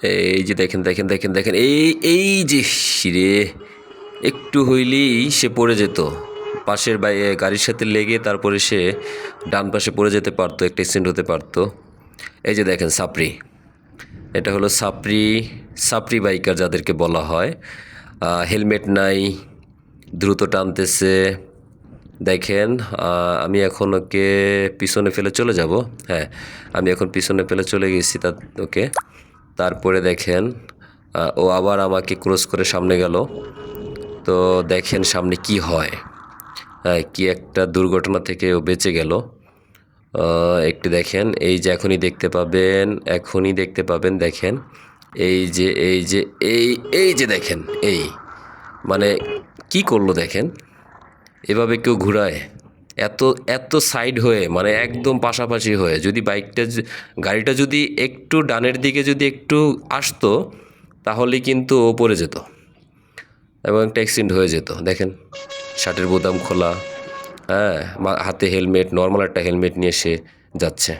এই যে দেখেন দেখেন দেখেন দেখেন এই এই যে রে, একটু হইলেই সে পড়ে যেত, পাশের গাড়ির সাথে লেগে তারপরে সে ডান পাশে পড়ে যেতে পারতো, একটা অ্যাক্সিডেন্ট হতে পারতো। এই যে দেখেন সাপড়ি, এটা হলো সাপড়ি, সাপড়ি বাইকার যাদেরকে বলা হয়। হেলমেট নাই, দ্রুত টানতেছে। দেখেন আমি এখন ওকে পিছনে ফেলে চলে যাব। হ্যাঁ, আমি এখন পিছনে ফেলে চলে গেছি ওকে। তারপরে দেখেন ও আবার আমাকে ক্রস করে সামনে গেল। তো দেখেন সামনে কি হয়। হ্যাঁ, কি একটা দুর্ঘটনা থেকে ও বেঁচে গেল। একটু দেখেন, এই যে এখনই দেখতে পাবেন, এখনই দেখতে পাবেন। দেখেন এই যে এই যে এই এই যে দেখেন, এই মানে কি করলো দেখেন, এভাবে কেউ ঘুরায়? এত এত সাইড হয়ে, মানে একদম পাশাপাশি হয়ে যদি গাড়িটা যদি একটু ডানের দিকে যদি একটু আসতো, তাহলে কিন্তু ও পড়ে যেত এবং একটা অ্যাক্সিডেন্ট হয়ে যেত। দেখেন শার্টের বোতাম খোলা, হ্যাঁ, হাতে হেলমেট, নর্মাল একটা হেলমেট নিয়ে সে যাচ্ছে।